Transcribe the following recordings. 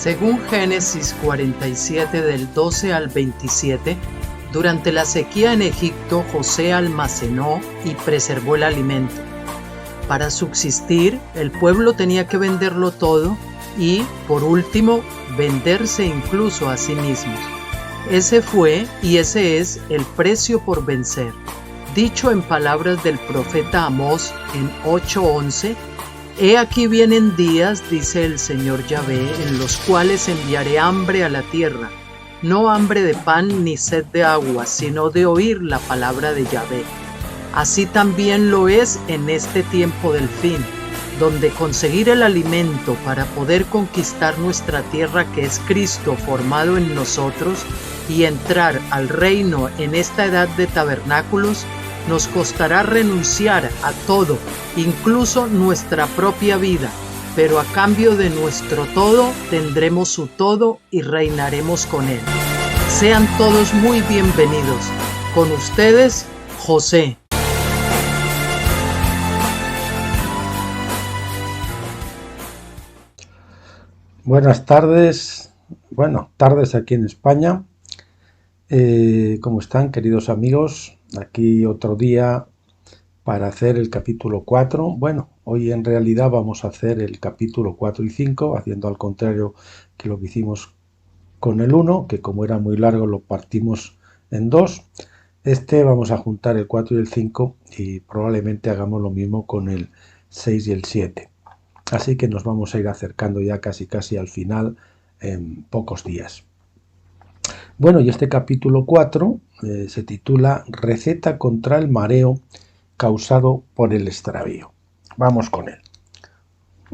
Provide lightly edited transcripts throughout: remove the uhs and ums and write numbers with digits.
Según Génesis 47 del 12 al 27, durante la sequía en Egipto, José almacenó y preservó el alimento. Para subsistir, el pueblo tenía que venderlo todo y, por último, venderse incluso a sí mismos. Ese fue y ese es el precio por vencer. Dicho en palabras del profeta Amós en 8:11, He aquí vienen días, dice el Señor Yahvé, en los cuales enviaré hambre a la tierra, no hambre de pan ni sed de agua, sino de oír la palabra de Yahvé. Así también lo es en este tiempo del fin, donde conseguir el alimento para poder conquistar nuestra tierra, que es Cristo formado en nosotros, y entrar al reino en esta edad de tabernáculos, nos costará renunciar a todo, incluso nuestra propia vida, pero a cambio de nuestro todo tendremos su todo y reinaremos con él. Sean todos muy bienvenidos. Con ustedes, José. Buenas tardes, tardes aquí en España. ¿Cómo están, queridos amigos? Aquí otro día para hacer el capítulo 4. Hoy en realidad vamos a hacer el capítulo 4 y 5, haciendo al contrario que lo que hicimos con el 1, que como era muy largo lo partimos en 2. Vamos a juntar el 4 y el 5 y probablemente hagamos lo mismo con el 6 y el 7. Así que nos vamos a ir acercando ya casi al final en pocos días. Y este capítulo 4 se titula Receta contra el mareo causado por el extravío. Vamos con él.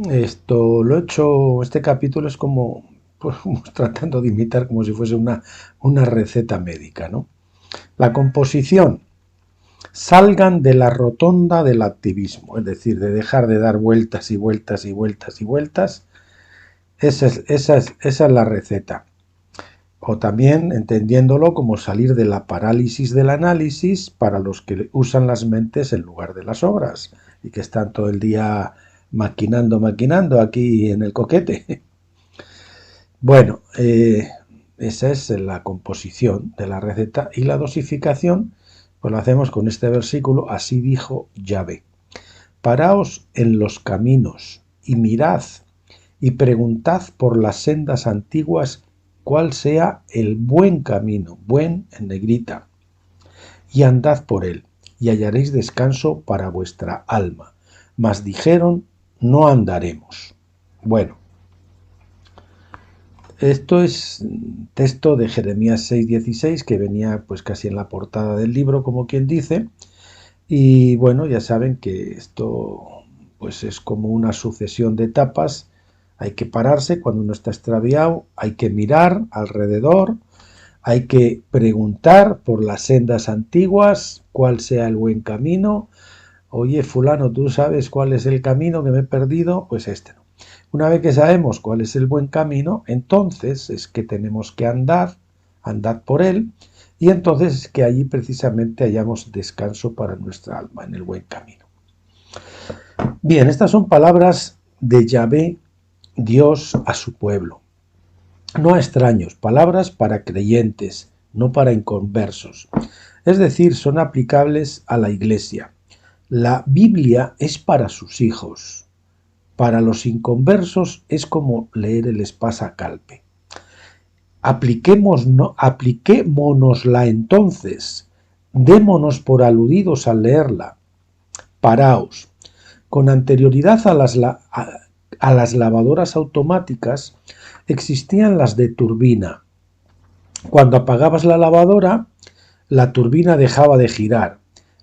Este capítulo es como tratando de imitar como si fuese una receta médica, ¿no? La composición. Salgan de la rotonda del activismo, es decir, de dejar de dar vueltas y vueltas y vueltas y vueltas. Esa es la receta. O también entendiéndolo como salir de la parálisis del análisis para los que usan las mentes en lugar de las obras y que están todo el día maquinando aquí en el coquete. Esa es la composición de la receta, y la dosificación pues lo hacemos con este versículo. Así dijo Yahvé: Paraos en los caminos y mirad y preguntad por las sendas antiguas cuál sea el buen camino, buen en negrita, y andad por él, y hallaréis descanso para vuestra alma. Mas dijeron, no andaremos. Esto es texto de Jeremías 6:16, que venía pues casi en la portada del libro, como quien dice. Y ya saben que esto pues es como una sucesión de etapas. Hay que pararse cuando uno está extraviado, hay que mirar alrededor, hay que preguntar por las sendas antiguas, cuál sea el buen camino. Oye, fulano, ¿tú sabes cuál es el camino que me he perdido? Pues este no. Una vez que sabemos cuál es el buen camino, entonces es que tenemos que andad por él, y entonces es que allí precisamente hallamos descanso para nuestra alma, en el buen camino. Bien, estas son palabras de Yahvé, Dios, a su pueblo. No a extraños, palabras para creyentes, no para inconversos. Es decir, son aplicables a la Iglesia. La Biblia es para sus hijos. Para los inconversos es como leer el Espasa-Calpe. Apliquémonosla entonces. Démonos por aludidos al leerla. Paraos. Con anterioridad a las lavadoras automáticas existían las de turbina. Cuando apagabas la lavadora, la turbina dejaba de girar,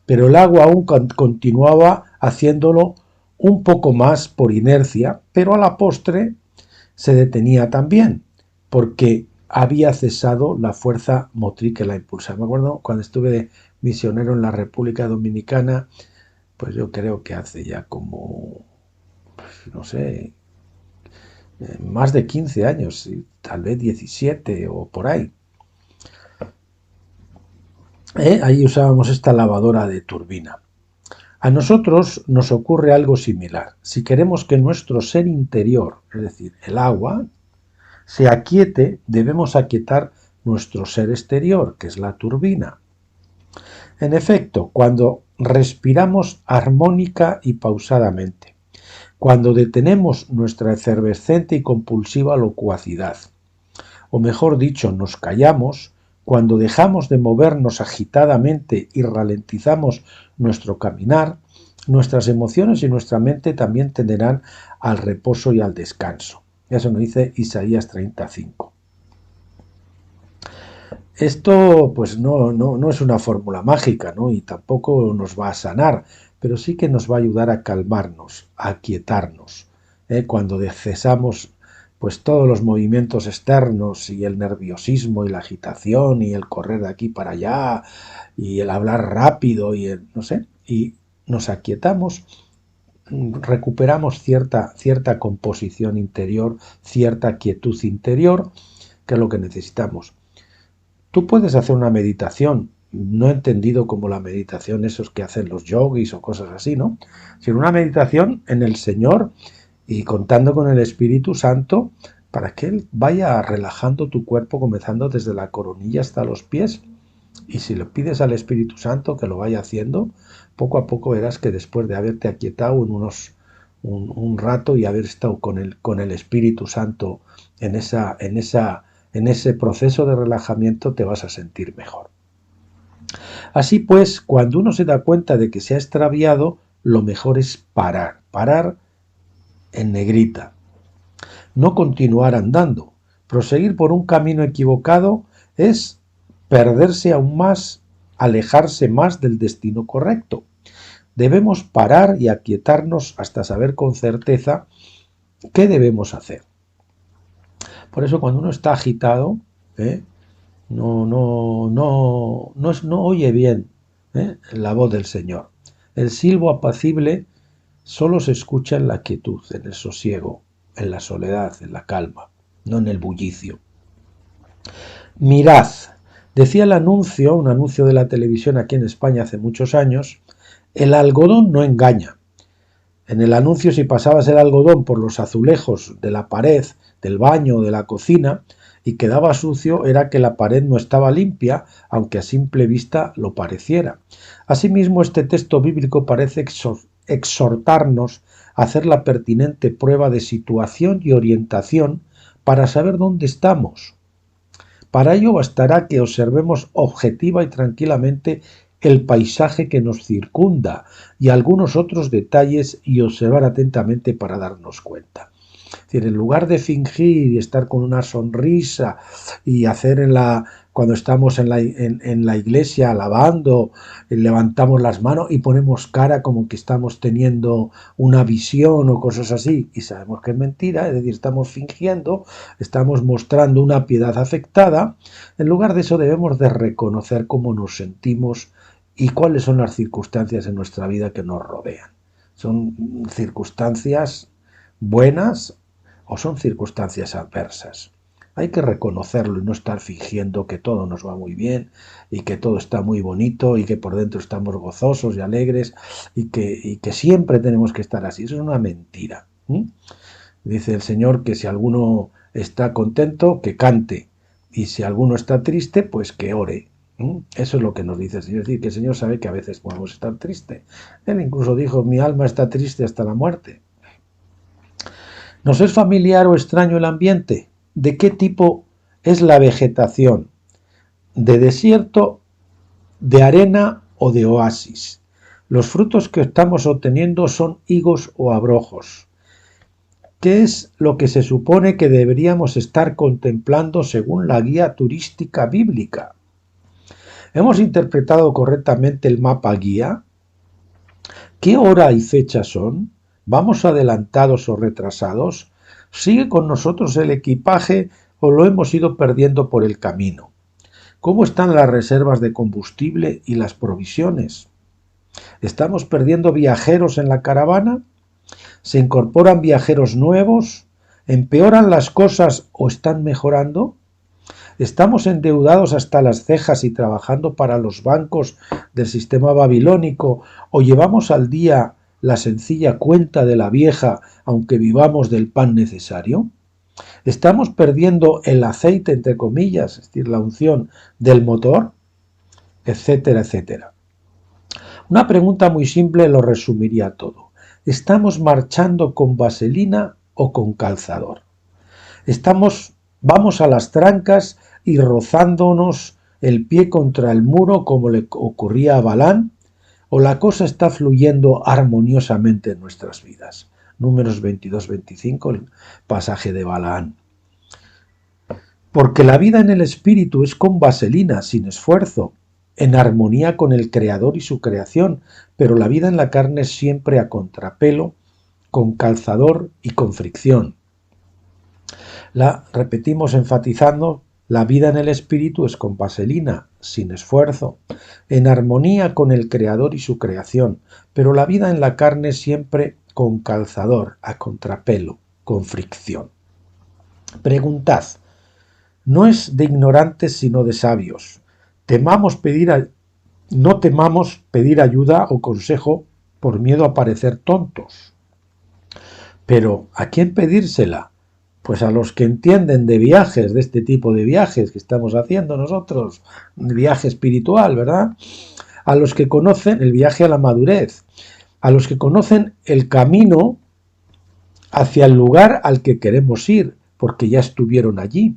pero el agua aún continuaba haciéndolo un poco más por inercia, pero a la postre se detenía también, porque había cesado la fuerza motriz que la impulsaba. Me acuerdo cuando estuve de misionero en la República Dominicana, pues yo creo que hace ya como, más de 15 años, tal vez 17 o por ahí. Ahí usábamos esta lavadora de turbina. A nosotros nos ocurre algo similar. Si queremos que nuestro ser interior, es decir, el agua, se aquiete, debemos aquietar nuestro ser exterior, que es la turbina. En efecto, cuando respiramos armónica y pausadamente, cuando detenemos nuestra efervescente y compulsiva locuacidad, o mejor dicho, nos callamos, cuando dejamos de movernos agitadamente y ralentizamos nuestro caminar, nuestras emociones y nuestra mente también tenderán al reposo y al descanso. Eso nos dice Isaías 35. Esto pues no es una fórmula mágica, ¿no? Y tampoco nos va a sanar, pero sí que nos va a ayudar a calmarnos, a aquietarnos, cuando cesamos pues todos los movimientos externos y el nerviosismo y la agitación y el correr de aquí para allá y el hablar rápido y el, no sé, y nos aquietamos, recuperamos cierta composición interior, cierta quietud interior, que es lo que necesitamos. Tú puedes hacer una meditación, no entendido como la meditación esos que hacen los yogis o cosas así, ¿no? Sino una meditación en el Señor y contando con el Espíritu Santo para que Él vaya relajando tu cuerpo, comenzando desde la coronilla hasta los pies. Y si le pides al Espíritu Santo que lo vaya haciendo, poco a poco verás que después de haberte aquietado un rato y haber estado con el Espíritu Santo en ese proceso de relajamiento, te vas a sentir mejor. Así pues, cuando uno se da cuenta de que se ha extraviado, lo mejor es parar en negrita. No continuar andando. Proseguir por un camino equivocado es perderse aún más, alejarse más del destino correcto. Debemos parar y aquietarnos hasta saber con certeza qué debemos hacer. Por eso cuando uno está agitado, no oye bien la voz del Señor. El silbo apacible solo se escucha en la quietud, en el sosiego, en la soledad, en la calma, no en el bullicio. Mirad, decía un anuncio de la televisión aquí en España hace muchos años, el algodón no engaña. En el anuncio, si pasabas el algodón por los azulejos de la pared, del baño o de la cocina y quedaba sucio, era que la pared no estaba limpia, aunque a simple vista lo pareciera. Asimismo, este texto bíblico parece exhortarnos a hacer la pertinente prueba de situación y orientación para saber dónde estamos. Para ello bastará que observemos objetiva y tranquilamente el paisaje que nos circunda y algunos otros detalles y observar atentamente para darnos cuenta. Es decir, en lugar de fingir y estar con una sonrisa y hacer cuando estamos en la iglesia alabando, levantamos las manos y ponemos cara como que estamos teniendo una visión o cosas así, y sabemos que es mentira, es decir, estamos fingiendo, estamos mostrando una piedad afectada. En lugar de eso debemos de reconocer cómo nos sentimos y cuáles son las circunstancias en nuestra vida que nos rodean. ¿Son circunstancias buenas o son circunstancias adversas? Hay que reconocerlo y no estar fingiendo que todo nos va muy bien y que todo está muy bonito y que por dentro estamos gozosos y alegres y que siempre tenemos que estar así. Eso es una mentira. Dice el Señor que si alguno está contento, que cante, y si alguno está triste, pues que ore. Eso es lo que nos dice el Señor. Es decir, que el Señor sabe que a veces podemos estar tristes. Él incluso dijo, mi alma está triste hasta la muerte. ¿Nos es familiar o extraño el ambiente? ¿De qué tipo es la vegetación? ¿De desierto, de arena o de oasis? Los frutos que estamos obteniendo son higos o abrojos. ¿Qué es lo que se supone que deberíamos estar contemplando según la guía turística bíblica? ¿Hemos interpretado correctamente el mapa guía? ¿Qué hora y fecha son? ¿Vamos adelantados o retrasados? ¿Sigue con nosotros el equipaje o lo hemos ido perdiendo por el camino? ¿Cómo están las reservas de combustible y las provisiones? ¿Estamos perdiendo viajeros en la caravana? ¿Se incorporan viajeros nuevos? ¿Empeoran las cosas o están mejorando? ¿Estamos endeudados hasta las cejas y trabajando para los bancos del sistema babilónico o llevamos al día la sencilla cuenta de la vieja aunque vivamos del pan necesario? ¿Estamos perdiendo el aceite, entre comillas, es decir, la unción del motor? Etcétera, etcétera. Una pregunta muy simple lo resumiría todo. ¿Estamos marchando con vaselina o con calzador? Vamos a las trancas y rozándonos el pie contra el muro como le ocurría a Balaam, o la cosa está fluyendo armoniosamente en nuestras vidas. Números 22-25, el pasaje de Balaam. Porque la vida en el espíritu es con vaselina, sin esfuerzo, en armonía con el Creador y su creación, pero la vida en la carne es siempre a contrapelo, con calzador y con fricción. Repetimos enfatizando, la vida en el espíritu es con vaselina, sin esfuerzo, en armonía con el Creador y su creación, pero la vida en la carne es siempre con calzador, a contrapelo, con fricción. Preguntad, no es de ignorantes sino de sabios. No temamos pedir ayuda o consejo por miedo a parecer tontos. Pero ¿a quién pedírsela? Pues a los que entienden de viajes, de este tipo de viajes que estamos haciendo nosotros, viaje espiritual, ¿verdad? A los que conocen el viaje a la madurez, a los que conocen el camino hacia el lugar al que queremos ir, porque ya estuvieron allí,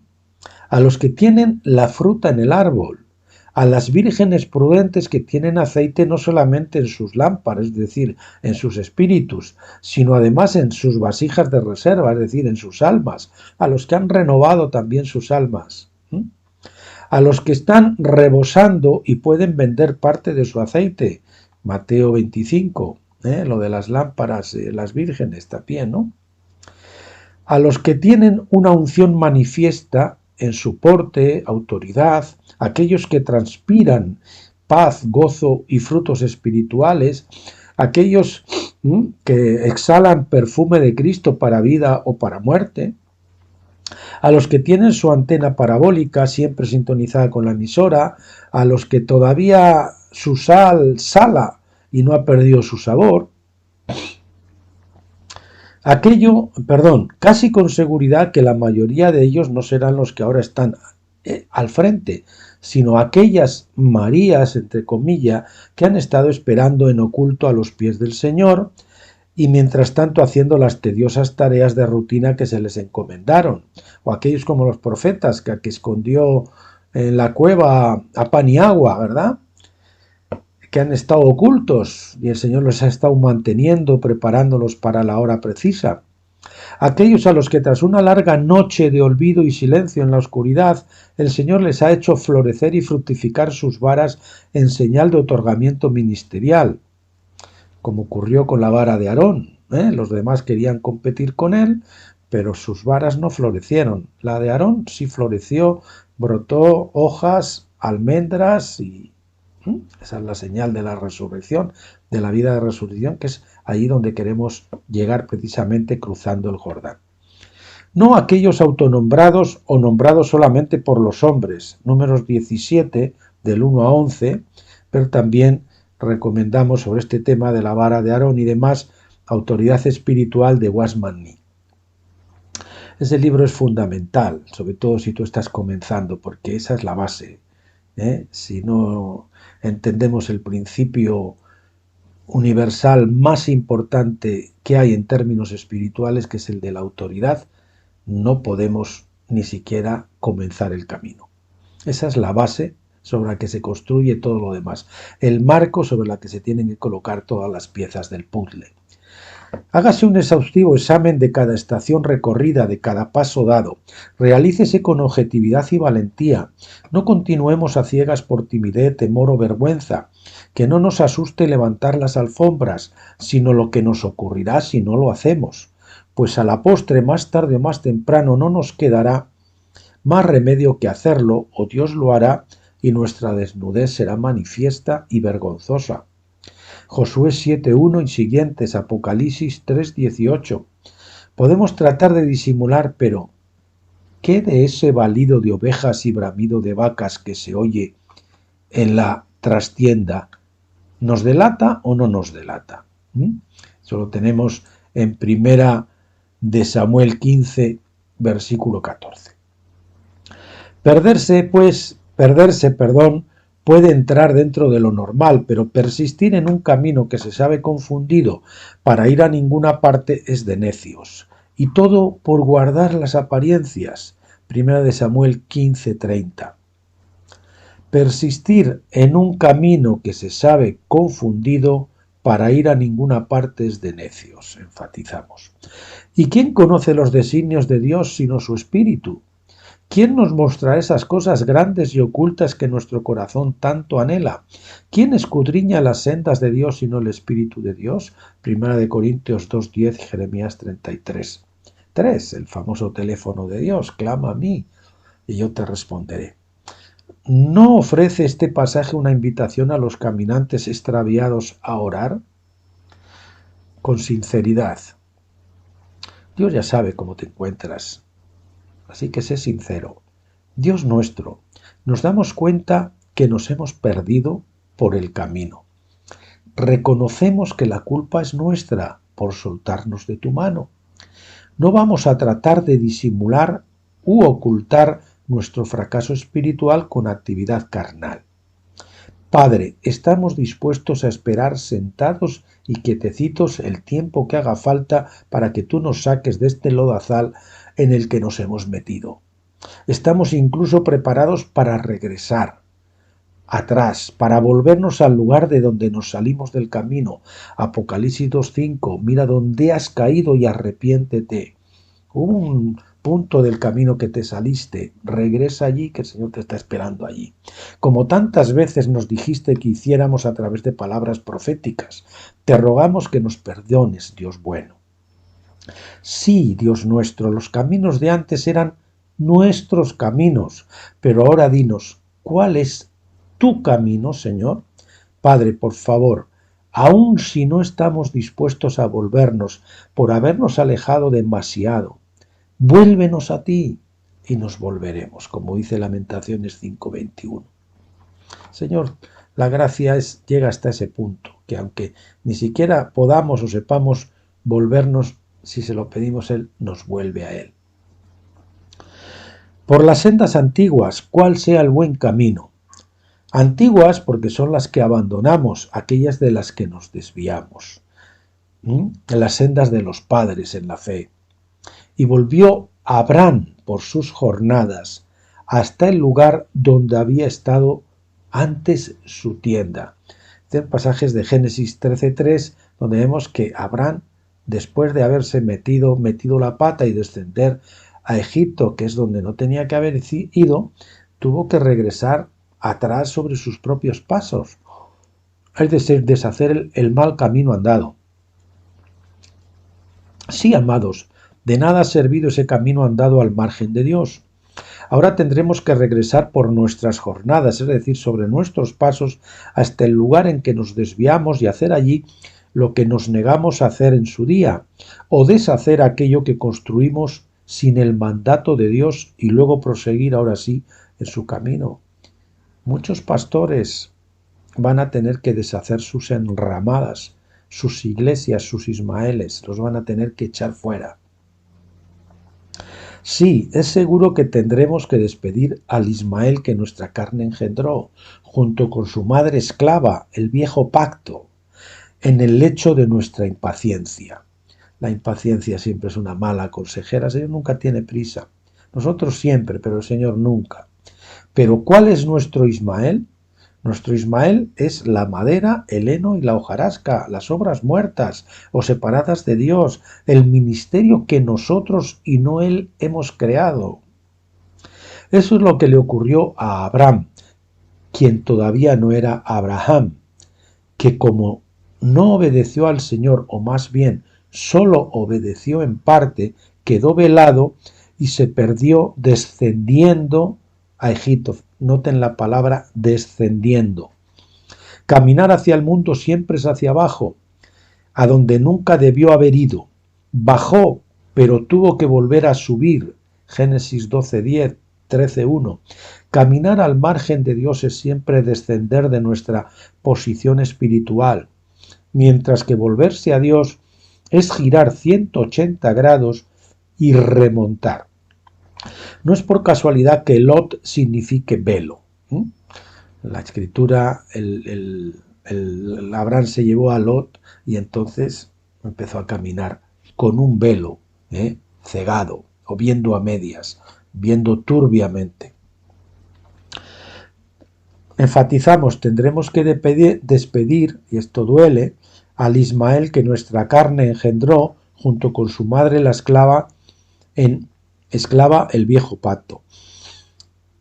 a los que tienen la fruta en el árbol, a las vírgenes prudentes que tienen aceite no solamente en sus lámparas, es decir, en sus espíritus, sino además en sus vasijas de reserva, es decir, en sus almas, a los que han renovado también sus almas, a los que están rebosando y pueden vender parte de su aceite, Mateo 25, lo de las lámparas, las vírgenes también, ¿no? A los que tienen una unción manifiesta en su porte, autoridad, aquellos que transpiran paz, gozo y frutos espirituales, aquellos que exhalan perfume de Cristo para vida o para muerte, a los que tienen su antena parabólica siempre sintonizada con la emisora, a los que todavía su sal sala y no ha perdido su sabor, casi con seguridad que la mayoría de ellos no serán los que ahora están al frente, sino aquellas Marías, entre comillas, que han estado esperando en oculto a los pies del Señor y mientras tanto haciendo las tediosas tareas de rutina que se les encomendaron, o aquellos como los profetas que escondió en la cueva a pan y agua, ¿verdad?, que han estado ocultos y el Señor los ha estado manteniendo, preparándolos para la hora precisa. Aquellos a los que tras una larga noche de olvido y silencio en la oscuridad, el Señor les ha hecho florecer y fructificar sus varas en señal de otorgamiento ministerial, como ocurrió con la vara de Aarón. Los demás querían competir con él, pero sus varas no florecieron. La de Aarón sí floreció, brotó hojas, almendras y esa es la señal de la resurrección, de la vida de resurrección, que es allí donde queremos llegar precisamente cruzando el Jordán. No aquellos autonombrados o nombrados solamente por los hombres, números 17 del 1 a 11, pero también recomendamos sobre este tema de la vara de Aarón y demás, autoridad espiritual de Wasman Nee. Ese libro es fundamental, sobre todo si tú estás comenzando, porque esa es la base. Si no entendemos el principio universal más importante que hay en términos espirituales, que es el de la autoridad, no podemos ni siquiera comenzar el camino. Esa es la base sobre la que se construye todo lo demás, el marco sobre el que se tienen que colocar todas las piezas del puzzle. Hágase un exhaustivo examen de cada estación recorrida, de cada paso dado. Realícese con objetividad y valentía. No continuemos a ciegas por timidez, temor o vergüenza. Que no nos asuste levantar las alfombras, sino lo que nos ocurrirá si no lo hacemos. Pues a la postre, más tarde o más temprano, no nos quedará más remedio que hacerlo, o Dios lo hará, y nuestra desnudez será manifiesta y vergonzosa. Josué 7.1 y siguientes, Apocalipsis 3.18. Podemos tratar de disimular, pero ¿qué de ese balido de ovejas y bramido de vacas que se oye en la trastienda? ¿Nos delata o no nos delata? Eso lo tenemos en Primera de Samuel 15, versículo 14. Perderse, puede entrar dentro de lo normal, pero persistir en un camino que se sabe confundido para ir a ninguna parte es de necios. Y todo por guardar las apariencias. 1 Samuel 15:30. Persistir en un camino que se sabe confundido para ir a ninguna parte es de necios, enfatizamos. ¿Y quién conoce los designios de Dios sino su Espíritu? ¿Quién nos mostrará esas cosas grandes y ocultas que nuestro corazón tanto anhela? ¿Quién escudriña las sendas de Dios sino el Espíritu de Dios? 1 Corintios 2:10 y Jeremías 33:3, el famoso teléfono de Dios, clama a mí y yo te responderé. ¿No ofrece este pasaje una invitación a los caminantes extraviados a orar? Con sinceridad. Dios ya sabe cómo te encuentras, así que sé sincero. Dios nuestro, nos damos cuenta que nos hemos perdido por el camino. Reconocemos que la culpa es nuestra por soltarnos de tu mano. No vamos a tratar de disimular u ocultar nuestro fracaso espiritual con actividad carnal. Padre, estamos dispuestos a esperar sentados y quietecitos el tiempo que haga falta para que tú nos saques de este lodazal en el que nos hemos metido. Estamos incluso preparados para regresar atrás, para volvernos al lugar de donde nos salimos del camino. Apocalipsis 2:5, mira dónde has caído y arrepiéntete. Hubo un punto del camino que te saliste, regresa allí que el Señor te está esperando allí. Como tantas veces nos dijiste que hiciéramos a través de palabras proféticas, te rogamos que nos perdones, Dios bueno. Sí, Dios nuestro, los caminos de antes eran nuestros caminos, pero ahora dinos, ¿cuál es tu camino, Señor? Padre, por favor, aun si no estamos dispuestos a volvernos por habernos alejado demasiado, vuélvenos a ti y nos volveremos, como dice Lamentaciones 5:21. Señor, la gracia llega hasta ese punto, que aunque ni siquiera podamos o sepamos volvernos, si se lo pedimos Él, nos vuelve a Él. Por las sendas antiguas, ¿cuál sea el buen camino? Antiguas porque son las que abandonamos, aquellas de las que nos desviamos. En las sendas de los padres en la fe. Y volvió Abraham por sus jornadas hasta el lugar donde había estado antes su tienda. Este pasajes de Génesis 13:3, donde vemos que Abraham, después de haberse metido la pata y descender a Egipto, que es donde no tenía que haber ido, tuvo que regresar atrás sobre sus propios pasos, es decir, deshacer el mal camino andado. Sí, amados, de nada ha servido ese camino andado al margen de Dios. Ahora tendremos que regresar por nuestras jornadas, es decir, sobre nuestros pasos, hasta el lugar en que nos desviamos y hacer allí lo que nos negamos a hacer en su día, o deshacer aquello que construimos sin el mandato de Dios y luego proseguir ahora sí en su camino. Muchos pastores van a tener que deshacer sus enramadas, sus iglesias, sus ismaeles, los van a tener que echar fuera. Sí, es seguro que tendremos que despedir al Ismael que nuestra carne engendró, junto con su madre esclava, el viejo pacto, en el lecho de nuestra impaciencia. La impaciencia siempre es una mala consejera, el Señor nunca tiene prisa. Nosotros siempre, pero el Señor nunca. Pero ¿cuál es nuestro Ismael? Nuestro Ismael es la madera, el heno y la hojarasca, las obras muertas o separadas de Dios, el ministerio que nosotros y no Él hemos creado. Eso es lo que le ocurrió a Abraham, quien todavía no era Abraham, que como no obedeció al Señor, o más bien solo obedeció en parte, quedó velado y se perdió descendiendo a Egipto. Noten la palabra descendiendo. Caminar hacia el mundo siempre es hacia abajo, a donde nunca debió haber ido. Bajó, pero tuvo que volver a subir. Génesis 12:10, 13:1. Caminar al margen de Dios es siempre descender de nuestra posición espiritual, mientras que volverse a Dios es girar 180 grados y remontar. No es por casualidad que Lot signifique velo. La escritura, Abraham se llevó a Lot y entonces empezó a caminar con un velo, cegado o viendo a medias, viendo turbiamente. Enfatizamos, tendremos que despedir, y esto duele, al Ismael que nuestra carne engendró junto con su madre la esclava el viejo pacto,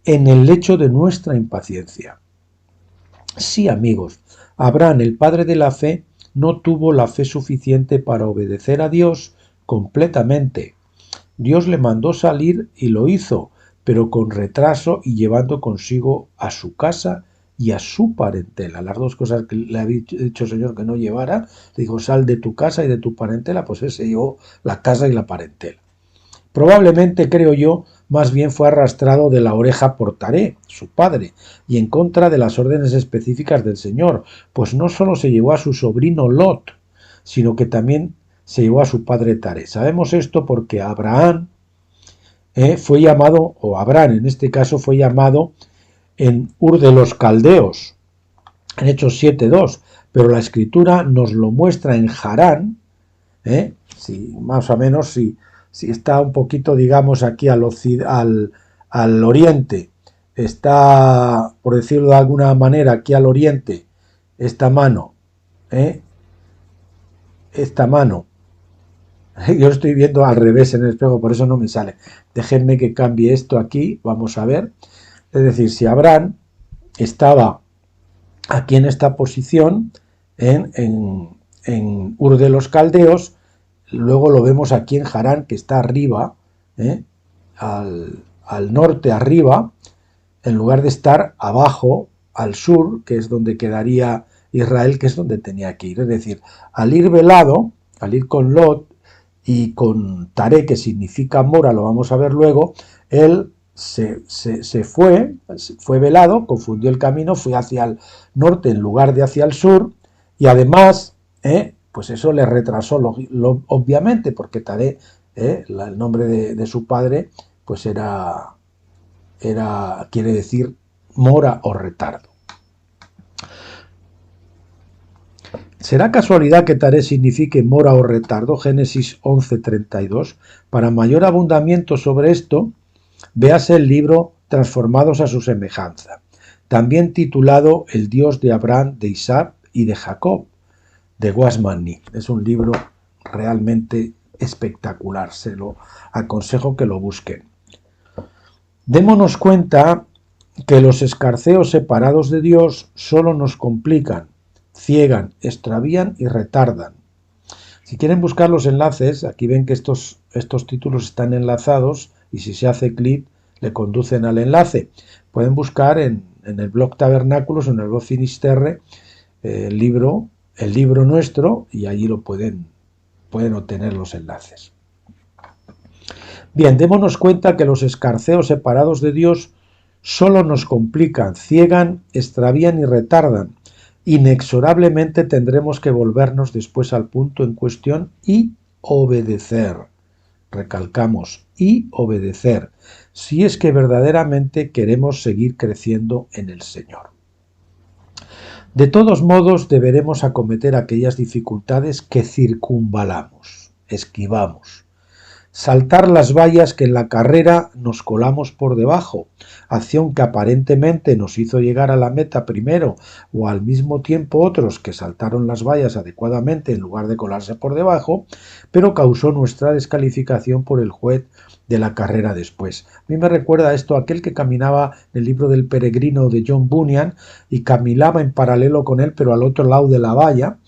en el lecho de nuestra impaciencia. Sí, amigos, Abraham, el padre de la fe, no tuvo la fe suficiente para obedecer a Dios completamente. Dios le mandó salir y lo hizo, pero con retraso y llevando consigo a su casa y a su parentela. Las dos cosas que le había dicho el Señor que no llevara, le dijo, sal de tu casa y de tu parentela, pues él se llevó la casa y la parentela. Probablemente, creo yo, más bien fue arrastrado de la oreja por Taré, su padre, y en contra de las órdenes específicas del Señor, pues no solo se llevó a su sobrino Lot, sino que también se llevó a su padre Taré. Sabemos esto porque Abraham fue llamado, o Abraham en este caso fue llamado en Ur de los Caldeos, en Hechos 7:2, pero la escritura nos lo muestra en Harán, si, más o menos si está un poquito, digamos, aquí al oriente, está, por decirlo de alguna manera, aquí al oriente, esta mano, yo estoy viendo al revés en el espejo, por eso no me sale. Déjenme que cambie esto aquí, vamos a ver. Es decir, si Abraham estaba aquí en esta posición, en Ur de los Caldeos, luego lo vemos aquí en Harán, que está arriba, al norte arriba, en lugar de estar abajo, al sur, que es donde quedaría Israel, que es donde tenía que ir. Es decir, al ir velado, al ir con Lot y con Taré, que significa mora, lo vamos a ver luego, él se fue velado, confundió el camino, fue hacia el norte en lugar de hacia el sur, y además, pues eso le retrasó, obviamente, porque Taré, el nombre de su padre, pues quiere decir mora o retardo. ¿Será casualidad que Taré signifique mora o retardo? Génesis 11:32. Para mayor abundamiento sobre esto, véase el libro Transformados a su semejanza, también titulado El Dios de Abraham, de Isaac y de Jacob, de Wasman Nee. Es un libro realmente espectacular, se lo aconsejo que lo busquen. Démonos cuenta que los escarceos separados de Dios solo nos complican, ciegan, extravían y retardan. Si quieren buscar los enlaces, aquí ven que estos títulos están enlazados y si se hace clic le conducen al enlace. Pueden buscar en el blog Tabernáculos o en el blog Finisterre el libro nuestro y allí lo pueden obtener los enlaces. Bien, démonos cuenta que los escarceos separados de Dios solo nos complican, ciegan, extravían y retardan. Inexorablemente tendremos que volvernos después al punto en cuestión y obedecer. Recalcamos, y obedecer, si es que verdaderamente queremos seguir creciendo en el Señor. De todos modos, deberemos acometer aquellas dificultades que circunvalamos, esquivamos. Saltar las vallas que en la carrera nos colamos por debajo, acción que aparentemente nos hizo llegar a la meta primero o al mismo tiempo otros que saltaron las vallas adecuadamente en lugar de colarse por debajo, pero causó nuestra descalificación por el juez de la carrera después. A mí me recuerda esto aquel que caminaba en el libro del peregrino de John Bunyan y caminaba en paralelo con él pero al otro lado de la valla,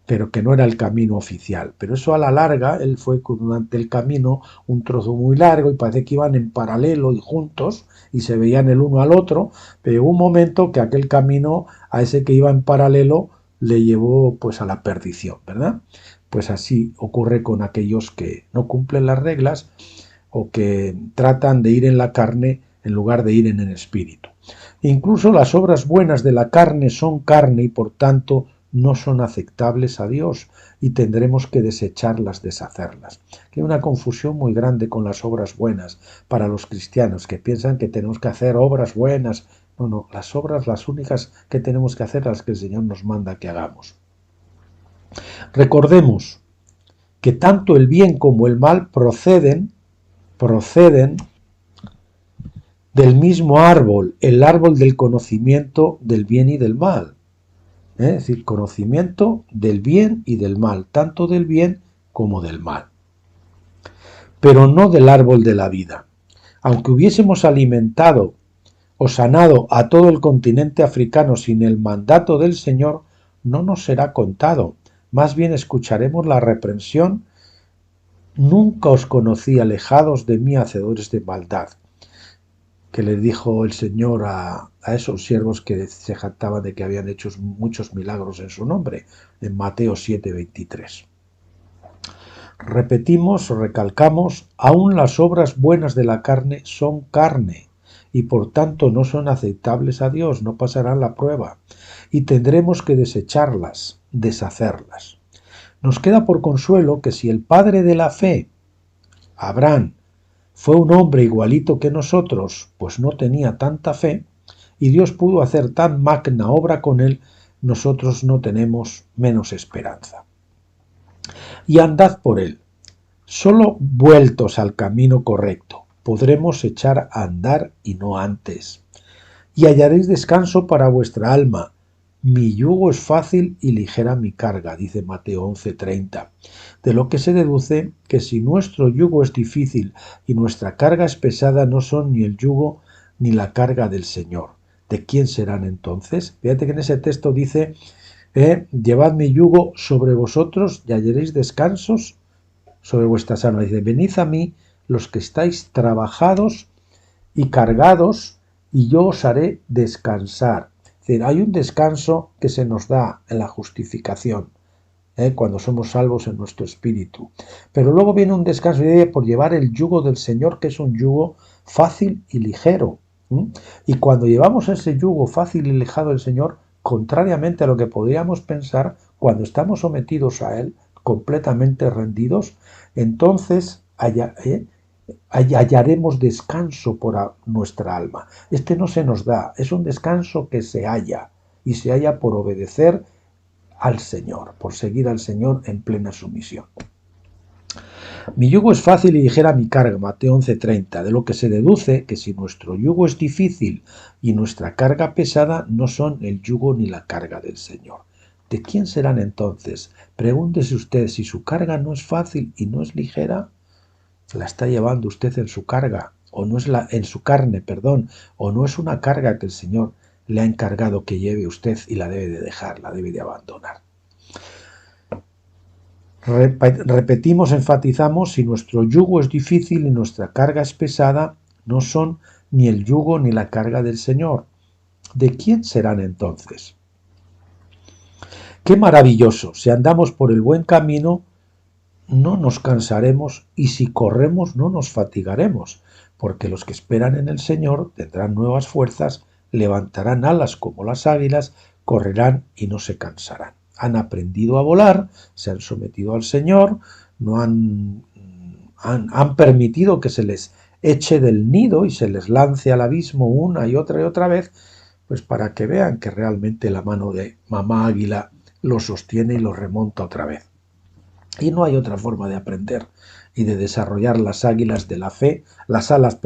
pero que no era el camino oficial. Pero eso a la larga, él fue durante el camino un trozo muy largo y parece que iban en paralelo y juntos y se veían el uno al otro, pero hubo un momento que aquel camino a ese que iba en paralelo le llevó pues a la perdición, ¿verdad? Pues así ocurre con aquellos que no cumplen las reglas o que tratan de ir en la carne en lugar de ir en el espíritu. Incluso las obras buenas de la carne son carne y por tanto no son aceptables a Dios y tendremos que desecharlas, deshacerlas. Hay una confusión muy grande con las obras buenas para los cristianos, que piensan que tenemos que hacer obras buenas. No, no, las obras, las únicas que tenemos que hacer, las que el Señor nos manda que hagamos. Recordemos que tanto el bien como el mal proceden del mismo árbol, el árbol del conocimiento del bien y del mal. Es decir, conocimiento del bien y del mal, tanto del bien como del mal. Pero no del árbol de la vida. Aunque hubiésemos alimentado o sanado a todo el continente africano sin el mandato del Señor, no nos será contado. Más bien escucharemos la reprensión: nunca os conocí, alejados de mí, hacedores de maldad, que le dijo el Señor a esos siervos que se jactaban de que habían hecho muchos milagros en su nombre, en Mateo 7:23. Repetimos, recalcamos, aún las obras buenas de la carne son carne, y por tanto no son aceptables a Dios, no pasarán la prueba, y tendremos que desecharlas, deshacerlas. Nos queda por consuelo que si el padre de la fe, Abraham, fue un hombre igualito que nosotros, pues no tenía tanta fe, y Dios pudo hacer tan magna obra con él, nosotros no tenemos menos esperanza. Y andad por él. Solo vueltos al camino correcto podremos echar a andar y no antes. Y hallaréis descanso para vuestra alma. Mi yugo es fácil y ligera mi carga, dice Mateo 11:30. De lo que se deduce que si nuestro yugo es difícil y nuestra carga es pesada, no son ni el yugo ni la carga del Señor. ¿De quién serán entonces? Fíjate que en ese texto dice: llevad mi yugo sobre vosotros y hallaréis descansos sobre vuestras almas. Dice: venid a mí los que estáis trabajados y cargados, y yo os haré descansar. Es decir, hay un descanso que se nos da en la justificación, cuando somos salvos en nuestro espíritu. Pero luego viene un descanso por llevar el yugo del Señor, que es un yugo fácil y ligero. Y cuando llevamos ese yugo fácil y ligero del Señor, contrariamente a lo que podríamos pensar, cuando estamos sometidos a Él, completamente rendidos, entonces hallaremos descanso por nuestra alma. Este no se nos da, es un descanso que se halla, y se halla por obedecer al Señor, por seguir al Señor en plena sumisión. Mi yugo es fácil y ligera mi carga, Mateo 11:30, de lo que se deduce que si nuestro yugo es difícil y nuestra carga pesada, no son el yugo ni la carga del Señor. ¿De quién serán entonces? Pregúntese usted, si su carga no es fácil y no es ligera, la está llevando usted en su carga, o no es en su carne, o no es una carga que el Señor le ha encargado que lleve usted y la debe de dejar, la debe de abandonar. Repetimos, enfatizamos: si nuestro yugo es difícil y nuestra carga es pesada, no son ni el yugo ni la carga del Señor. ¿De quién serán entonces? ¡Qué maravilloso! Si andamos por el buen camino, no nos cansaremos, y si corremos no nos fatigaremos, porque los que esperan en el Señor tendrán nuevas fuerzas, levantarán alas como las águilas, correrán y no se cansarán. Han aprendido a volar, se han sometido al Señor, no han permitido que se les eche del nido y se les lance al abismo una y otra vez, pues para que vean que realmente la mano de mamá águila los sostiene y los remonta otra vez. Y no hay otra forma de aprender y de desarrollar las águilas de la fe, las alas,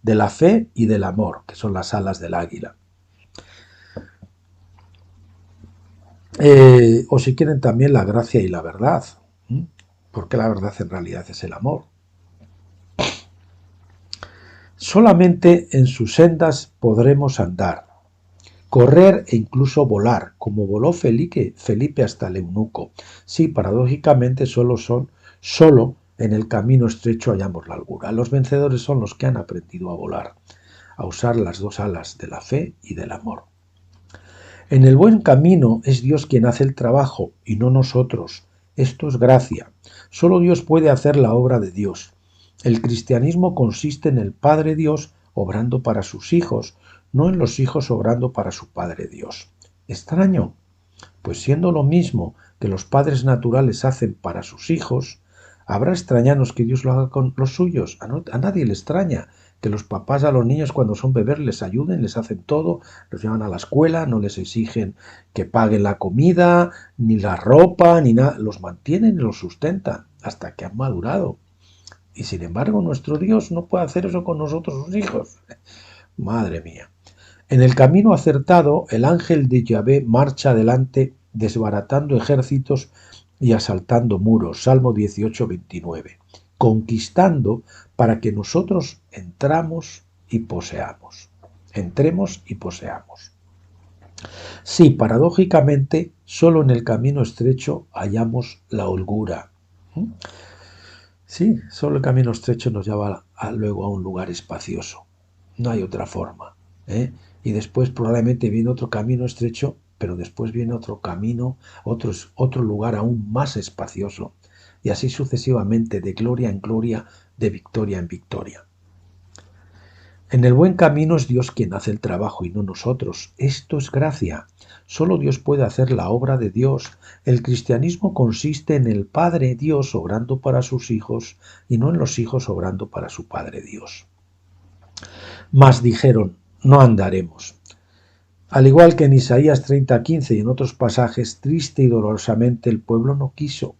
de la fe y del amor, que son las alas del águila. O si quieren también la gracia y la verdad, porque la verdad en realidad es el amor. Solamente en sus sendas podremos andar, correr e incluso volar, como voló Felipe hasta el eunuco. Sí, paradójicamente solo en el camino estrecho hallamos la holgura. Los vencedores son los que han aprendido a volar, a usar las dos alas de la fe y del amor. En el buen camino es Dios quien hace el trabajo y no nosotros. Esto es gracia. Solo Dios puede hacer la obra de Dios. El cristianismo consiste en el Padre Dios obrando para sus hijos, no en los hijos obrando para su Padre Dios. ¿Extraño? Pues siendo lo mismo que los padres naturales hacen para sus hijos, ¿habrá extrañarnos que Dios lo haga con los suyos? A nadie le extraña que los papás a los niños cuando son bebés les ayuden, les hacen todo, los llevan a la escuela, no les exigen que paguen la comida, ni la ropa, ni nada, los mantienen y los sustentan hasta que han madurado. Y sin embargo nuestro Dios no puede hacer eso con nosotros, sus hijos. Madre mía. En el camino acertado, el ángel de Yahvé marcha adelante desbaratando ejércitos y asaltando muros. Salmo 18, 29. Conquistando para que nosotros entremos y poseamos. Sí, paradójicamente, solo en el camino estrecho hallamos la holgura. Sí, solo el camino estrecho nos lleva luego a un lugar espacioso. No hay otra forma. Y después probablemente viene otro camino estrecho, pero después viene otro camino, otro lugar aún más espacioso. Y así sucesivamente, de gloria en gloria, de victoria en victoria. En el buen camino es Dios quien hace el trabajo y no nosotros. Esto es gracia. Solo Dios puede hacer la obra de Dios. El cristianismo consiste en el Padre Dios obrando para sus hijos y no en los hijos obrando para su Padre Dios. Mas dijeron, no andaremos. Al igual que en Isaías 30:15 y en otros pasajes, triste y dolorosamente el pueblo no quiso.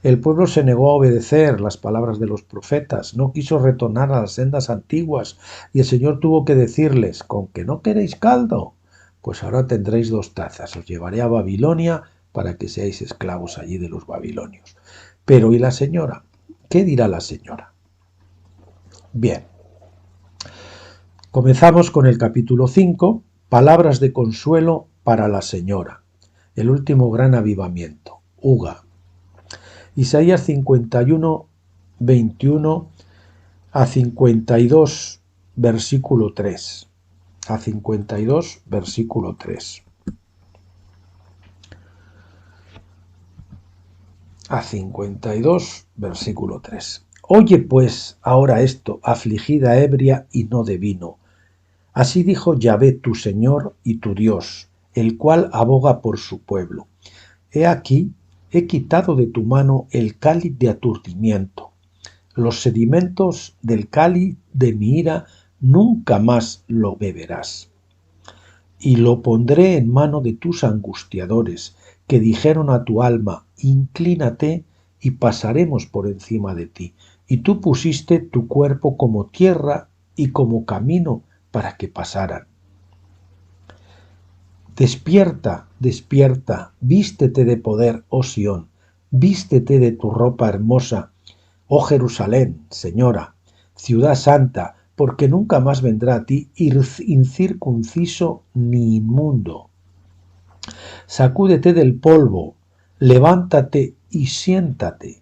El pueblo se negó a obedecer las palabras de los profetas, no quiso retornar a las sendas antiguas, y el Señor tuvo que decirles, ¿con que no queréis caldo? Pues ahora tendréis 2 tazas, os llevaré a Babilonia para que seáis esclavos allí de los babilonios. Pero ¿y la señora? ¿Qué dirá la señora? Bien, comenzamos con el capítulo 5, palabras de consuelo para la señora, el último gran avivamiento, Uga. Isaías 51, 21 a 52, versículo 3. A 52, versículo 3. A 52, versículo 3. Oye pues ahora esto, afligida ebria y no de vino. Así dijo Yahvé tu Señor y tu Dios, el cual aboga por su pueblo. He aquí, he quitado de tu mano el cáliz de aturdimiento. Los sedimentos del cáliz de mi ira nunca más lo beberás. Y lo pondré en mano de tus angustiadores, que dijeron a tu alma, inclínate y pasaremos por encima de ti. Y tú pusiste tu cuerpo como tierra y como camino para que pasaran. Despierta, despierta, vístete de poder, oh Sión, vístete de tu ropa hermosa, oh Jerusalén, señora, ciudad santa, porque nunca más vendrá a ti incircunciso ni inmundo. Sacúdete del polvo, levántate y siéntate.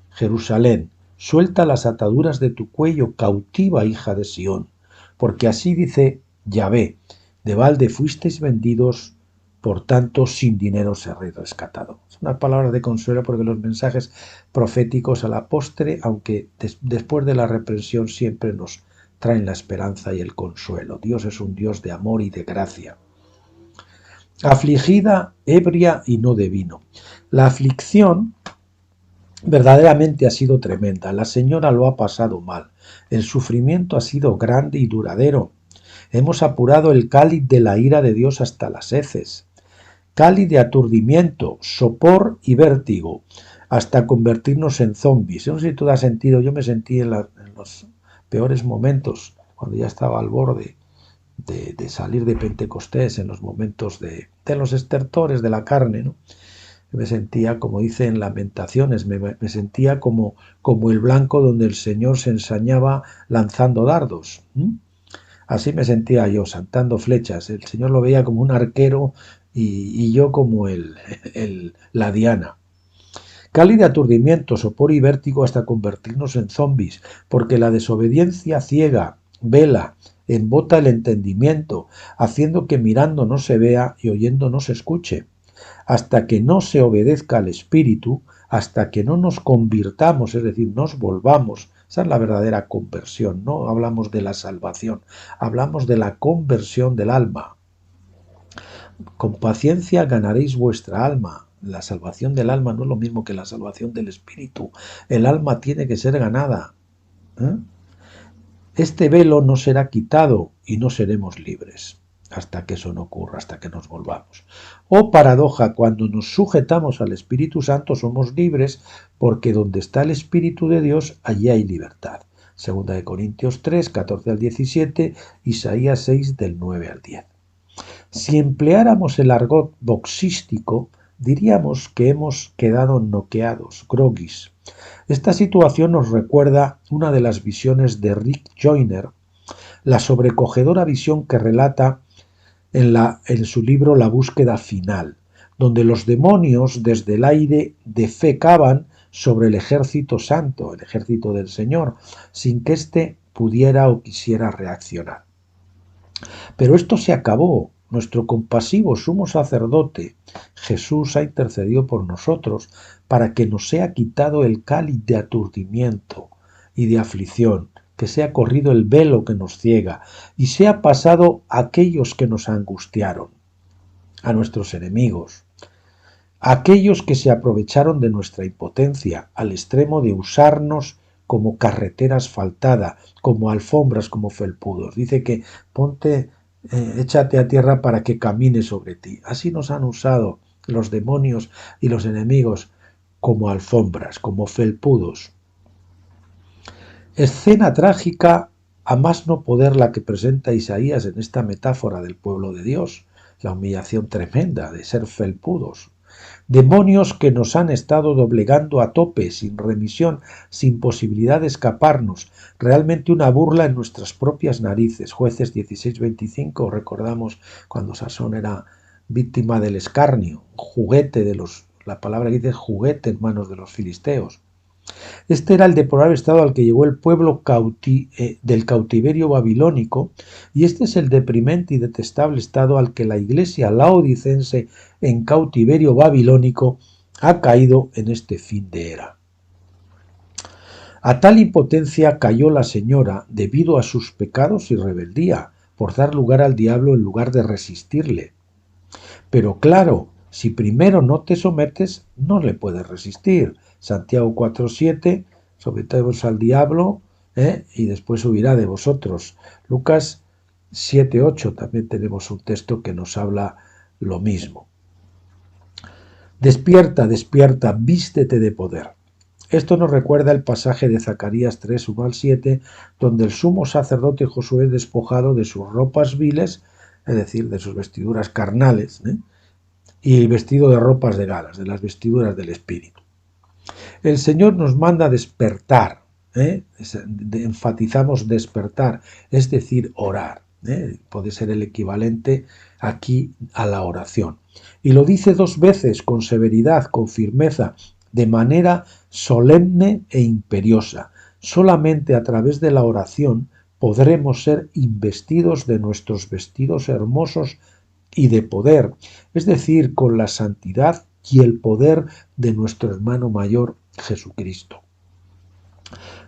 Jerusalén, suelta las ataduras de tu cuello, cautiva hija de Sión, porque así dice Yahvé, de balde fuisteis vendidos, por tanto sin dinero seréis rescatado. Son unas palabras de consuelo porque los mensajes proféticos a la postre, aunque después de la reprensión siempre nos traen la esperanza y el consuelo. Dios es un Dios de amor y de gracia. Afligida, ebria y no de vino. La aflicción verdaderamente ha sido tremenda. La señora lo ha pasado mal. El sufrimiento ha sido grande y duradero. Hemos apurado el cáliz de la ira de Dios hasta las heces. Cáliz de aturdimiento, sopor y vértigo, hasta convertirnos en zombies. No sé si tú has sentido, yo me sentí en los peores momentos, cuando ya estaba al borde de salir de Pentecostés, en los momentos de los estertores de la carne, ¿no? Me sentía, como dice en Lamentaciones, me sentía como el blanco donde el Señor se ensañaba lanzando dardos. Así me sentía yo, saltando flechas. El Señor lo veía como un arquero y yo como la diana. Cáliz de aturdimiento, sopor y vértigo hasta convertirnos en zombies, porque la desobediencia ciega, vela, embota el entendimiento, haciendo que mirando no se vea y oyendo no se escuche. Hasta que no se obedezca al Espíritu, hasta que no nos convirtamos, es decir, nos volvamos. Esa es la verdadera conversión, no hablamos de la salvación, hablamos de la conversión del alma. Con paciencia ganaréis vuestra alma. La salvación del alma no es lo mismo que la salvación del espíritu. El alma tiene que ser ganada. ¿eh? Este velo no será quitado y no seremos libres hasta que eso no ocurra, hasta que nos volvamos. Oh paradoja, cuando nos sujetamos al Espíritu Santo somos libres porque donde está el Espíritu de Dios, allí hay libertad. Segunda de Corintios 3, 14 al 17, Isaías 6, del 9 al 10. Si empleáramos el argot boxístico, diríamos que hemos quedado noqueados, groguis. Esta situación nos recuerda una de las visiones de Rick Joyner, la sobrecogedora visión que relata en su libro La búsqueda final, donde los demonios desde el aire defecaban sobre el ejército santo, el ejército del Señor, sin que éste pudiera o quisiera reaccionar. Pero esto se acabó. Nuestro compasivo sumo sacerdote, Jesús, ha intercedido por nosotros para que nos sea quitado el cáliz de aturdimiento y de aflicción, que sea corrido el velo que nos ciega y sea pasado a aquellos que nos angustiaron, a nuestros enemigos, a aquellos que se aprovecharon de nuestra impotencia al extremo de usarnos como carretera asfaltada, como alfombras, como felpudos. Dice que échate a tierra para que camine sobre ti. Así nos han usado los demonios y los enemigos como alfombras, como felpudos. Escena trágica a más no poder la que presenta Isaías en esta metáfora del pueblo de Dios, la humillación tremenda de ser felpudos. Demonios que nos han estado doblegando a tope, sin remisión, sin posibilidad de escaparnos, realmente una burla en nuestras propias narices. Jueces 16:25, recordamos cuando Sansón era víctima del escarnio, juguete la palabra que dice juguete en manos de los filisteos. Este era el deplorable estado al que llegó el pueblo del cautiverio babilónico, y este es el deprimente y detestable estado al que la iglesia laodicense en cautiverio babilónico ha caído en este fin de era. A tal impotencia cayó la señora debido a sus pecados y rebeldía, por dar lugar al diablo en lugar de resistirle. Pero claro, si primero no te sometes, no le puedes resistir. Santiago 4:7, someteos al diablo y después huirá de vosotros. Lucas 7:8 también tenemos un texto que nos habla lo mismo. Despierta, despierta, vístete de poder. Esto nos recuerda el pasaje de Zacarías 3:1 al 7, donde el sumo sacerdote Josué es despojado de sus ropas viles, es decir, de sus vestiduras carnales, y vestido de ropas de galas, de las vestiduras del Espíritu. El Señor nos manda despertar, enfatizamos despertar, es decir, orar. Puede ser el equivalente aquí a la oración. Y lo dice 2 veces con severidad, con firmeza, de manera solemne e imperiosa. Solamente a través de la oración podremos ser investidos de nuestros vestidos hermosos y de poder, es decir, con la santidad y el poder de nuestro hermano mayor Jesucristo.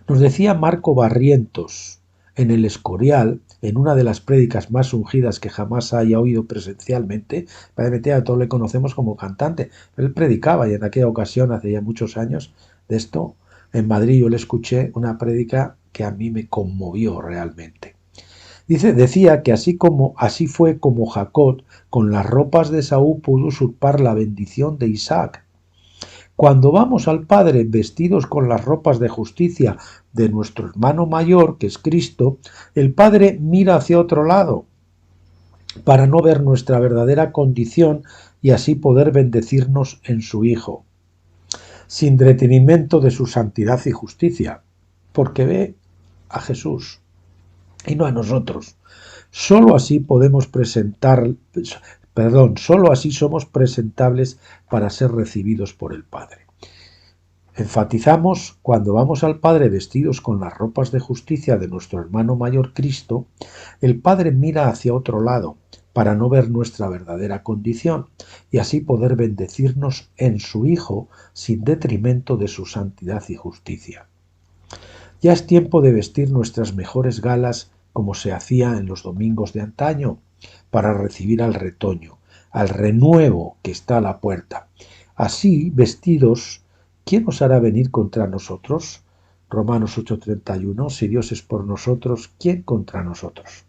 Nos decía Marco Barrientos en el Escorial, en una de las prédicas más ungidas que jamás haya oído presencialmente. Probablemente a todos le conocemos como cantante. Él predicaba y en aquella ocasión, hace ya muchos años de esto, en Madrid yo le escuché una prédica que a mí me conmovió realmente. Decía que así fue como Jacob con las ropas de Esaú pudo usurpar la bendición de Isaac. Cuando vamos al Padre vestidos con las ropas de justicia de nuestro hermano mayor, que es Cristo, el Padre mira hacia otro lado para no ver nuestra verdadera condición y así poder bendecirnos en su Hijo, sin detenimiento de su santidad y justicia, porque ve a Jesús y no a nosotros. Solo así somos presentables para ser recibidos por el Padre. Enfatizamos, cuando vamos al Padre vestidos con las ropas de justicia de nuestro hermano mayor Cristo, el Padre mira hacia otro lado para no ver nuestra verdadera condición y así poder bendecirnos en su Hijo sin detrimento de su santidad y justicia. Ya es tiempo de vestir nuestras mejores galas como se hacía en los domingos de antaño, para recibir al retoño, al renuevo que está a la puerta. Así, vestidos, ¿quién os hará venir contra nosotros? Romanos 8:31, si Dios es por nosotros, ¿quién contra nosotros?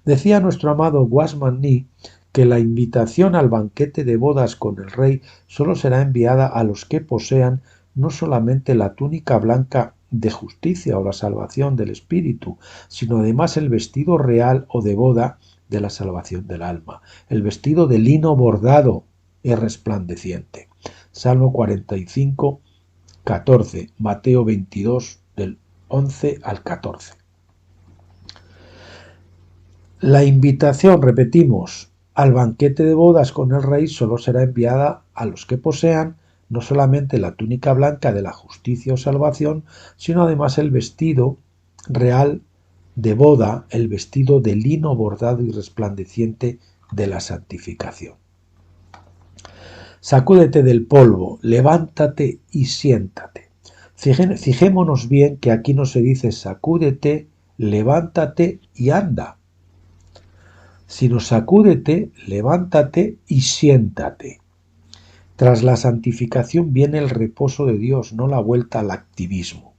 Decía nuestro amado Wasman Nee que la invitación al banquete de bodas con el rey solo será enviada a los que posean no solamente la túnica blanca de justicia o la salvación del espíritu, sino además el vestido real o de boda de la salvación del alma, el vestido de lino bordado y resplandeciente. Salmo 45, 14, Mateo 22, del 11 al 14. La invitación, repetimos, al banquete de bodas con el rey solo será enviada a los que posean no solamente la túnica blanca de la justicia o salvación, sino además el vestido real de boda, el vestido de lino bordado y resplandeciente de la santificación. Sacúdete del polvo, levántate y siéntate. Fijémonos bien que aquí no se dice sacúdete, levántate y anda, sino sacúdete, levántate y siéntate. Tras la santificación viene el reposo de Dios, no la vuelta al activismo.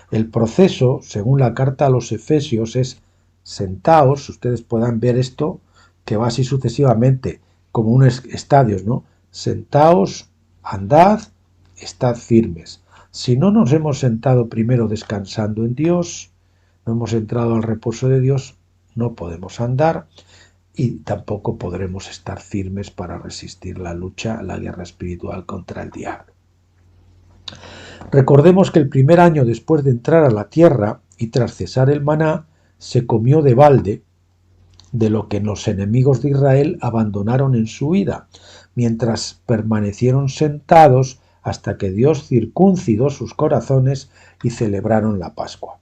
El proceso, según la carta a los Efesios, es sentaos, ustedes puedan ver esto, que va así sucesivamente, como unos estadios, ¿no? Sentaos, andad, estad firmes. Si no nos hemos sentado primero descansando en Dios, no hemos entrado al reposo de Dios, no podemos andar y tampoco podremos estar firmes para resistir la lucha, la guerra espiritual contra el diablo. Recordemos que el primer año después de entrar a la tierra y tras cesar el maná, se comió de balde de lo que los enemigos de Israel abandonaron en su huida, mientras permanecieron sentados hasta que Dios circuncidó sus corazones y celebraron la Pascua.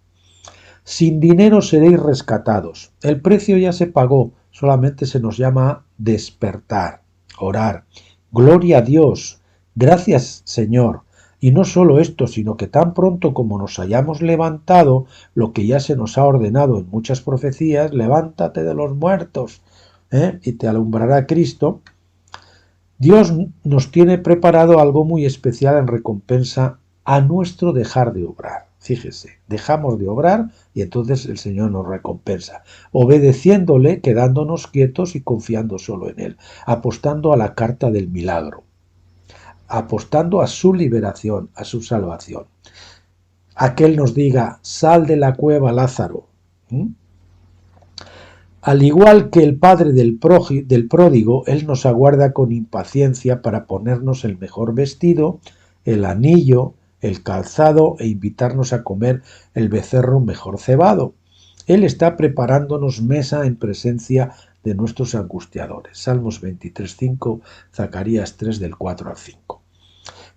Sin dinero seréis rescatados. El precio ya se pagó, solamente se nos llama a despertar, orar. Gloria a Dios, gracias Señor. Y no solo esto, sino que tan pronto como nos hayamos levantado, lo que ya se nos ha ordenado en muchas profecías, levántate de los muertos, y te alumbrará Cristo. Dios nos tiene preparado algo muy especial en recompensa a nuestro dejar de obrar. Fíjese, dejamos de obrar y entonces el Señor nos recompensa, obedeciéndole, quedándonos quietos y confiando solo en Él, apostando a la carta del milagro, apostando a su liberación, a su salvación. A que Él nos diga, sal de la cueva, Lázaro. Al igual que el padre del pródigo, Él nos aguarda con impaciencia para ponernos el mejor vestido, el anillo, el calzado e invitarnos a comer el becerro mejor cebado. Él está preparándonos mesa en presencia de nuestros angustiadores. Salmos 23:5, Zacarías 3 del 4 al 5.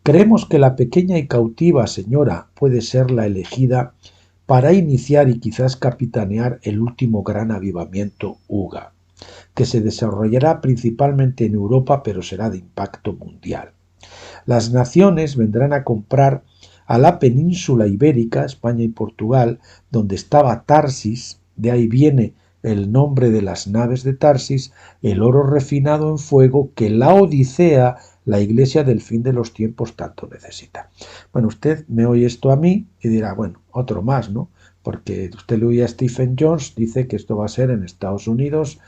Creemos que la pequeña y cautiva señora puede ser la elegida para iniciar y quizás capitanear el último gran avivamiento UGA, que se desarrollará principalmente en Europa, pero será de impacto mundial. Las naciones vendrán a comprar a la península ibérica, España y Portugal, donde estaba Tarsis, de ahí viene el nombre de las naves de Tarsis, el oro refinado en fuego que la Odisea, la iglesia del fin de los tiempos, tanto necesita. Bueno, usted me oye esto a mí y dirá, bueno, otro más, ¿no? Porque usted le oye a Stephen Jones, dice que esto va a ser en Estados Unidos,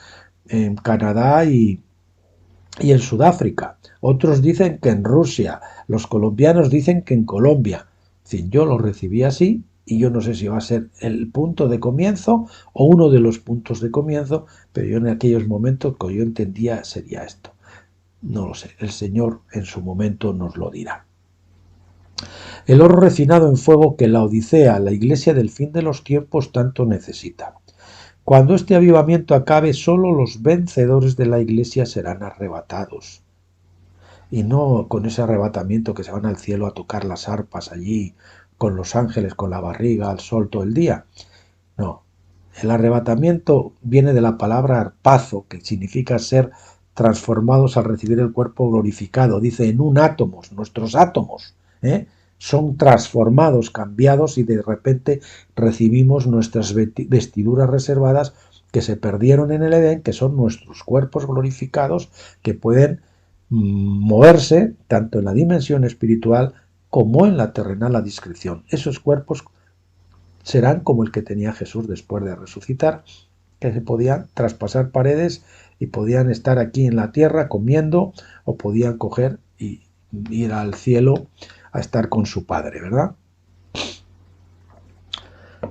en Canadá y en Sudáfrica. Otros dicen que en Rusia, los colombianos dicen que en Colombia. En fin, yo lo recibí así y yo no sé si va a ser el punto de comienzo o uno de los puntos de comienzo, pero yo en aquellos momentos que yo entendía sería esto. No lo sé, el Señor en su momento nos lo dirá. El oro refinado en fuego que la Odisea, la iglesia del fin de los tiempos, tanto necesita. Cuando este avivamiento acabe, solo los vencedores de la iglesia serán arrebatados. Y no con ese arrebatamiento que se van al cielo a tocar las arpas allí, con los ángeles, con la barriga, al sol todo el día. No, el arrebatamiento viene de la palabra arpazo, que significa ser transformados al recibir el cuerpo glorificado. Dice, en un átomo, nuestros átomos, son transformados, cambiados y de repente recibimos nuestras vestiduras reservadas, que se perdieron en el Edén, que son nuestros cuerpos glorificados, que pueden moverse tanto en la dimensión espiritual como en la terrenal a discreción. Esos cuerpos serán como el que tenía Jesús después de resucitar, que se podían traspasar paredes y podían estar aquí en la tierra comiendo, o podían coger y ir al cielo a estar con su Padre, ¿verdad?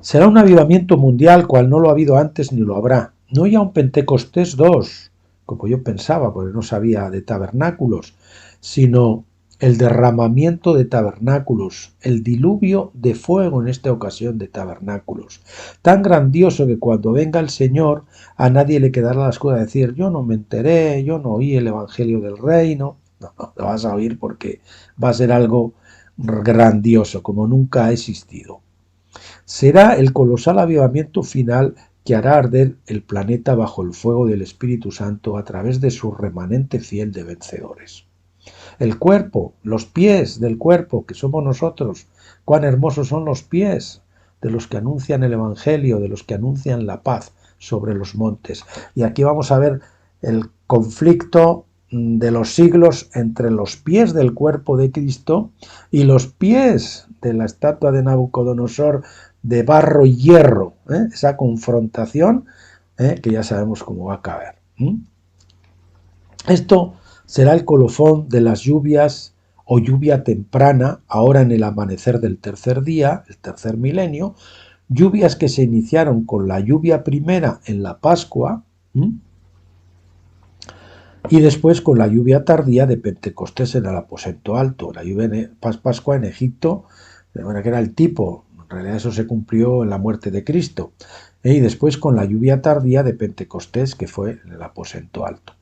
Será un avivamiento mundial cual no lo ha habido antes ni lo habrá. No ya un Pentecostés 2, como yo pensaba, porque no sabía de tabernáculos, sino el derramamiento de tabernáculos, el diluvio de fuego en esta ocasión de tabernáculos, tan grandioso que cuando venga el Señor a nadie le quedará la excusa de decir yo no me enteré, yo no oí el Evangelio del Reino. No, lo vas a oír porque va a ser algo grandioso como nunca ha existido. Será el colosal avivamiento final que hará arder el planeta bajo el fuego del Espíritu Santo a través de su remanente fiel de vencedores. El cuerpo, los pies del cuerpo, que somos nosotros, cuán hermosos son los pies de los que anuncian el Evangelio, de los que anuncian la paz sobre los montes. Y aquí vamos a ver el conflicto de los siglos entre los pies del cuerpo de Cristo y los pies de la estatua de Nabucodonosor de barro y hierro, esa confrontación que ya sabemos cómo va a caer. Esto será el colofón de las lluvias o lluvia temprana, ahora en el amanecer del tercer día, el tercer milenio, lluvias que se iniciaron con la lluvia primera en la Pascua y después con la lluvia tardía de Pentecostés en el aposento alto, la lluvia de Pascua en Egipto, de manera que era el tipo, en realidad eso se cumplió en la muerte de Cristo, y después con la lluvia tardía de Pentecostés, que fue en el aposento alto.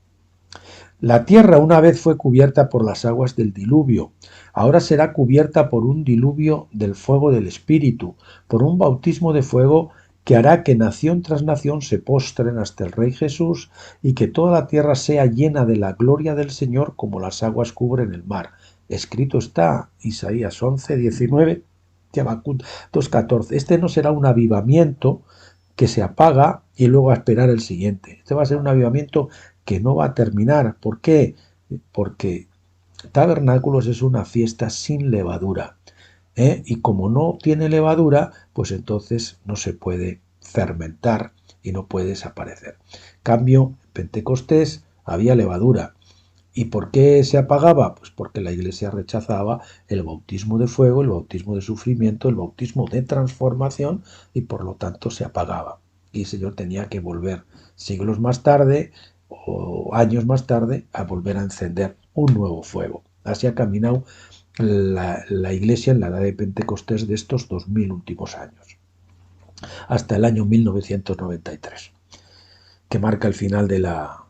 La tierra una vez fue cubierta por las aguas del diluvio, ahora será cubierta por un diluvio del fuego del Espíritu, por un bautismo de fuego que hará que nación tras nación se postren hasta el Rey Jesús y que toda la tierra sea llena de la gloria del Señor como las aguas cubren el mar. Escrito está, Isaías 11, 19, Habacuc 2, 14. Este no será un avivamiento que se apaga y luego a esperar el siguiente. Este va a ser un avivamiento que no va a terminar. ¿Por qué? Porque Tabernáculos es una fiesta sin levadura. Y como no tiene levadura, pues entonces no se puede fermentar y no puede desaparecer. Cambio, en Pentecostés había levadura. ¿Y por qué se apagaba? Pues porque la Iglesia rechazaba el bautismo de fuego, el bautismo de sufrimiento, el bautismo de transformación y por lo tanto se apagaba. Y el Señor tenía que volver siglos más tarde o años más tarde a volver a encender un nuevo fuego. Así ha caminado la Iglesia en la edad de Pentecostés de estos 2000 últimos años, hasta el año 1993, que marca el final de la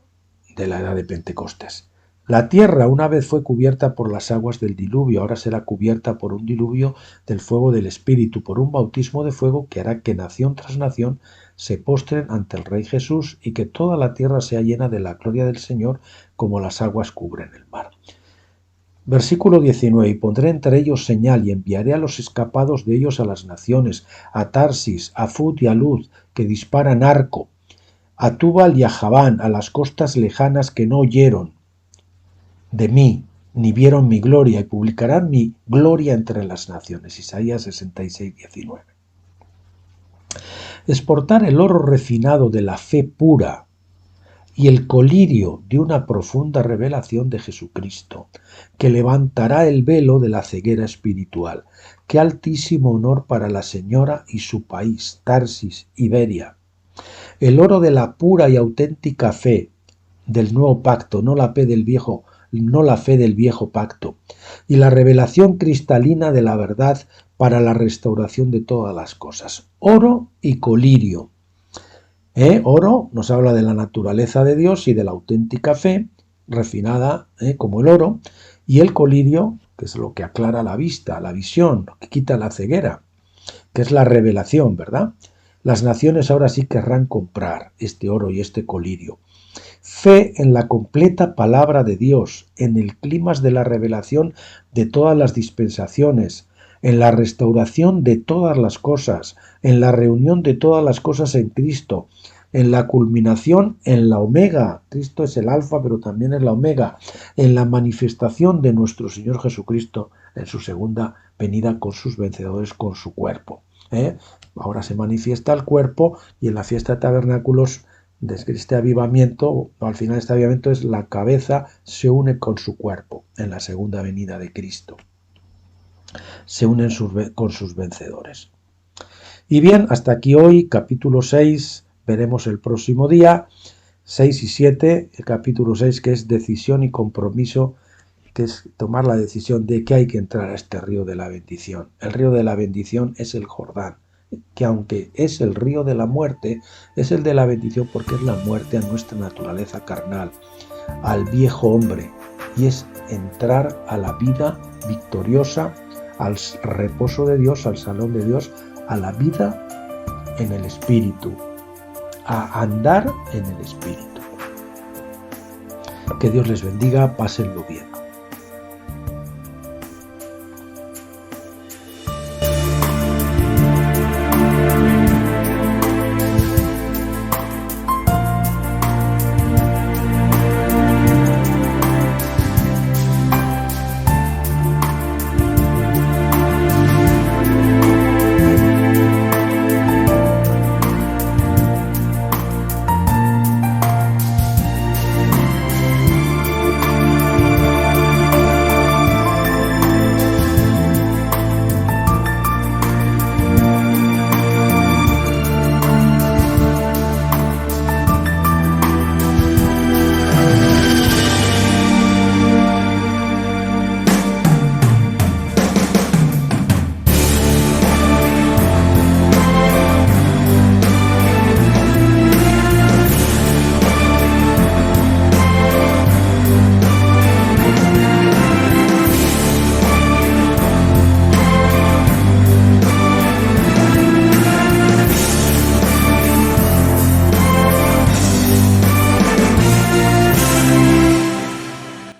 edad de Pentecostés. La tierra una vez fue cubierta por las aguas del diluvio, ahora será cubierta por un diluvio del fuego del Espíritu, por un bautismo de fuego que hará que nación tras nación se postren ante el Rey Jesús y que toda la tierra sea llena de la gloria del Señor como las aguas cubren el mar. Versículo 19. Y pondré entre ellos señal y enviaré a los escapados de ellos a las naciones, a Tarsis, a Fut y a Luz, que disparan arco, a Tubal y a Javán, a las costas lejanas que no oyeron de mí, ni vieron mi gloria, y publicarán mi gloria entre las naciones. Isaías 66, 19. Exportar el oro refinado de la fe pura y el colirio de una profunda revelación de Jesucristo, que levantará el velo de la ceguera espiritual. Qué altísimo honor para la señora y su país, Tarsis, Iberia. El oro de la pura y auténtica fe del nuevo pacto, no la fe del viejo pacto, y la revelación cristalina de la verdad para la restauración de todas las cosas. Oro y colirio. Oro nos habla de la naturaleza de Dios y de la auténtica fe, refinada como el oro, y el colirio, que es lo que aclara la vista, la visión, lo que quita la ceguera, que es la revelación, ¿verdad? Las naciones ahora sí querrán comprar este oro y este colirio. Fe en la completa palabra de Dios, en el clímax de la revelación de todas las dispensaciones, en la restauración de todas las cosas, en la reunión de todas las cosas en Cristo, en la culminación, en la omega. Cristo es el alfa, pero también es la omega, en la manifestación de nuestro Señor Jesucristo en su segunda venida con sus vencedores, con su cuerpo. Ahora se manifiesta el cuerpo, y en la fiesta de tabernáculos, desde este avivamiento, al final este avivamiento es la cabeza se une con su cuerpo en la segunda venida de Cristo. Se unen con sus vencedores. Y bien, hasta aquí hoy, capítulo 6, veremos el próximo día, 6 y 7, el capítulo 6, que es decisión y compromiso, que es tomar la decisión de que hay que entrar a este río de la bendición. El río de la bendición es el Jordán, que aunque es el río de la muerte, es el de la bendición porque es la muerte a nuestra naturaleza carnal, al viejo hombre, y es entrar a la vida victoriosa, al reposo de Dios, al salón de Dios, a la vida en el Espíritu, a andar en el Espíritu. Que Dios les bendiga, pásenlo bien.